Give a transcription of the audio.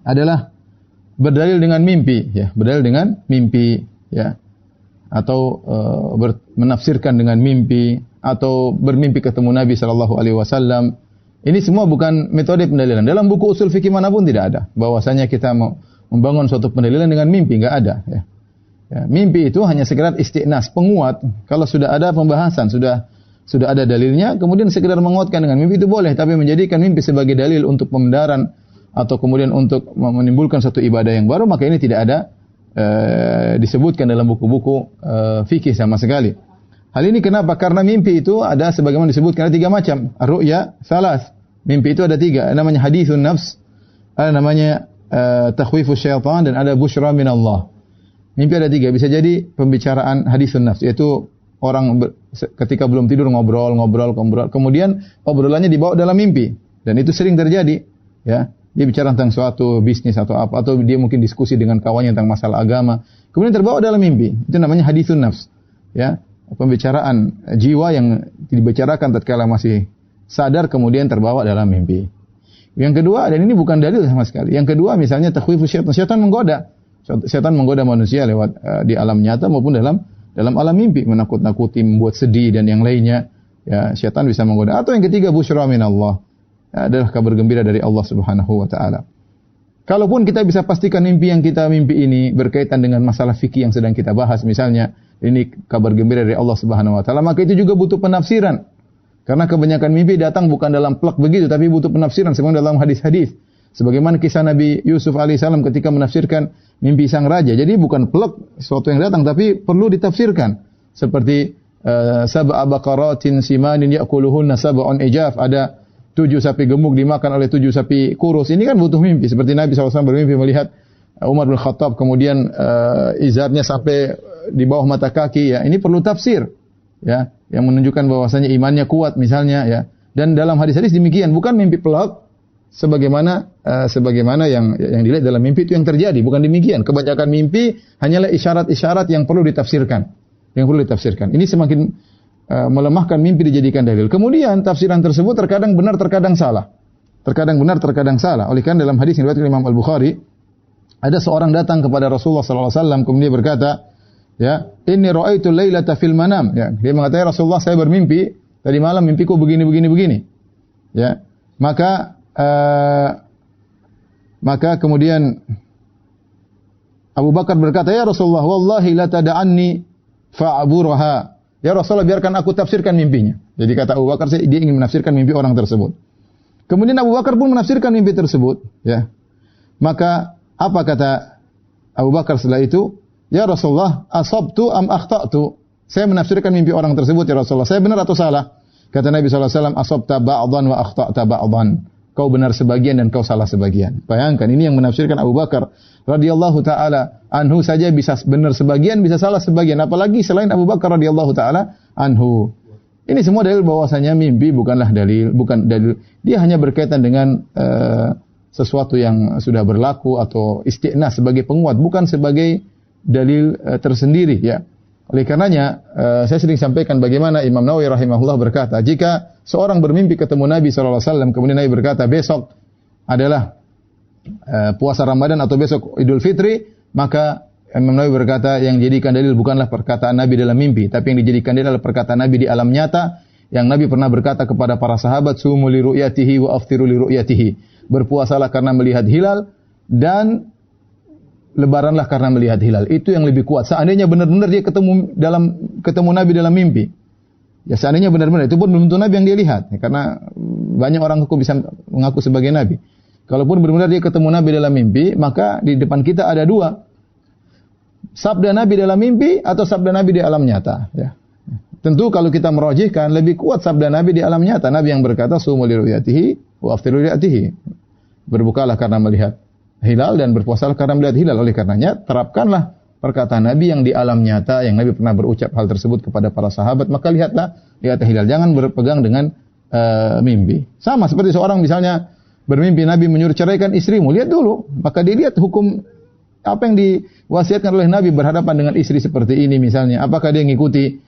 adalah berdalil dengan mimpi, ya, berdalil dengan mimpi, ya, atau menafsirkan dengan mimpi, atau bermimpi ketemu Nabi Shallallahu Alaihi Wasallam. Ini semua bukan metode pendalilan. Dalam buku usul fikih manapun tidak ada bahwasanya kita mau membangun suatu pendalilan dengan mimpi, enggak ada. Ya. Ya, mimpi itu hanya sekedar istiqnas, penguat. Kalau sudah ada pembahasan, sudah ada dalilnya, kemudian sekedar menguatkan dengan mimpi itu boleh. Tapi menjadikan mimpi sebagai dalil untuk pembenaran atau kemudian untuk menimbulkan suatu ibadah yang baru, maka ini tidak ada disebutkan dalam buku-buku fikih sama sekali. Hal ini kenapa? Karena mimpi itu ada sebagaimana disebutkan ada 3 macam. Ar-ru'ya salas. Mimpi itu ada 3. Namanya hadithun nafs, ada namanya takhwifus syaitan, dan ada busyra min Allah. Mimpi ada 3. Bisa jadi pembicaraan hadithun nafs, yaitu orang ketika belum tidur ngobrol, kemudian obrolannya dibawa dalam mimpi, dan itu sering terjadi. Ya, dia bicara tentang suatu bisnis atau apa, atau dia mungkin diskusi dengan kawannya tentang masalah agama, kemudian terbawa dalam mimpi. Itu namanya hadithun nafs. Ya. Pembicaraan jiwa yang dibicarakan tatkala masih sadar kemudian terbawa dalam mimpi. Yang kedua, dan ini bukan dalil sama sekali. Yang kedua misalnya takhwifus syaitan. Syaitan menggoda. Syaitan menggoda manusia lewat di alam nyata maupun dalam alam mimpi, menakut-nakuti, membuat sedih dan yang lainnya. Ya, syaitan bisa menggoda. Atau yang ketiga, busyra min Allah. Ya, adalah kabar gembira dari Allah Subhanahu wa taala. Kalaupun kita bisa pastikan mimpi yang kita mimpi ini berkaitan dengan masalah fikih yang sedang kita bahas, misalnya ini kabar gembira dari Allah Subhanahu wa taala, maka itu juga butuh penafsiran. Karena kebanyakan mimpi datang bukan dalam plek begitu, tapi butuh penafsiran sebagaimana dalam hadis-hadis. Sebagaimana kisah Nabi Yusuf alaihissalam ketika menafsirkan mimpi sang raja. Jadi bukan plek sesuatu yang datang, tapi perlu ditafsirkan. Seperti sab'a baqaratin simanin ya'kuluhunna sab'un ijaf, ada 7 sapi gemuk dimakan oleh 7 sapi kurus. Ini kan butuh mimpi. Seperti Nabi SAW bermimpi melihat Umar bin Khattab kemudian izarnya sampai di bawah mata kaki, ya. Ini perlu tafsir, ya, yang menunjukkan bahwasanya imannya kuat misalnya, ya. Dan dalam hadis-hadis demikian, bukan mimpi pelak sebagaimana yang dilihat dalam mimpi itu yang terjadi, bukan demikian. Kebanyakan mimpi hanyalah isyarat-isyarat yang perlu ditafsirkan. Ini semakin melemahkan mimpi dijadikan dalil. Kemudian tafsiran tersebut terkadang benar, terkadang salah. Oleh karena dalam hadis yang diriwayatkan Imam Al-Bukhari, ada seorang datang kepada Rasulullah sallallahu alaihi wasallam kemudian berkata, ya, inni ra'aitu lailata fil manam. Ya, dia mengatakan, Rasulullah, saya bermimpi tadi malam, mimpiku begini. Ya, maka kemudian Abu Bakar berkata, ya Rasulullah, wallahi la tada'anni fa'aburaha. Ya Rasulullah, biarkan aku tafsirkan mimpinya. Jadi kata Abu Bakar, dia ingin menafsirkan mimpi orang tersebut. Kemudian Abu Bakar pun menafsirkan mimpi tersebut. Ya, maka apa kata Abu Bakar setelah itu? Ya Rasulullah, asabtu am akhta'tu? Saya menafsirkan mimpi orang tersebut, ya Rasulullah. Saya benar atau salah? Kata Nabi SAW, asabta ba'dan wa akhta'ta ba'dan. Kau benar sebagian dan kau salah sebagian. Bayangkan, ini yang menafsirkan Abu Bakar radhiyallahu taala anhu saja bisa benar sebagian, bisa salah sebagian, apalagi selain Abu Bakar radhiyallahu taala anhu. Ini semua dalil bahwasanya mimpi bukan dalil. Dia hanya berkaitan dengan sesuatu yang sudah berlaku atau istiqnas sebagai penguat, bukan sebagai dalil tersendiri, ya. Oleh karenanya saya sering sampaikan bagaimana Imam Nawawi rahimahullah berkata, jika seorang bermimpi ketemu Nabi sallallahu alaihi wasallam kemudian Nabi berkata besok adalah puasa Ramadan atau besok Idul Fitri, maka Imam Nawawi berkata yang dijadikan dalil bukanlah perkataan Nabi dalam mimpi, tapi yang dijadikan dalil adalah perkataan Nabi di alam nyata, yang Nabi pernah berkata kepada para sahabat, sumu li ru'yatihi wa aftiru li ru'yatihi. Berpuasalah karena melihat hilal dan lebaranlah karena melihat hilal. Itu yang lebih kuat. Seandainya benar-benar dia ketemu Nabi dalam mimpi. Ya, seandainya benar-benar, itu pun belum tentu Nabi yang dia lihat. Ya, karena banyak orang bisa mengaku sebagai Nabi. Kalaupun benar-benar dia ketemu Nabi dalam mimpi, maka di depan kita ada 2. Sabda Nabi dalam mimpi atau sabda Nabi di alam nyata. Ya. Tentu kalau kita merajihkan, lebih kuat sabda Nabi di alam nyata. Nabi yang berkata, sumu li ru'yatihi wa aftiru li ru'yatihi. Berbukalah karena melihat hilal dan berpuasalah karena melihat hilal. Oleh karenanya, terapkanlah perkataan Nabi yang di alam nyata, yang Nabi pernah berucap hal tersebut kepada para sahabat, maka lihat hilal. Jangan berpegang dengan mimpi. Sama seperti seorang misalnya bermimpi Nabi menyuruh ceraikan istrimu, lihat dulu. Maka dilihat hukum apa yang diwasiatkan oleh Nabi berhadapan dengan istri seperti ini misalnya. Apakah dia mengikuti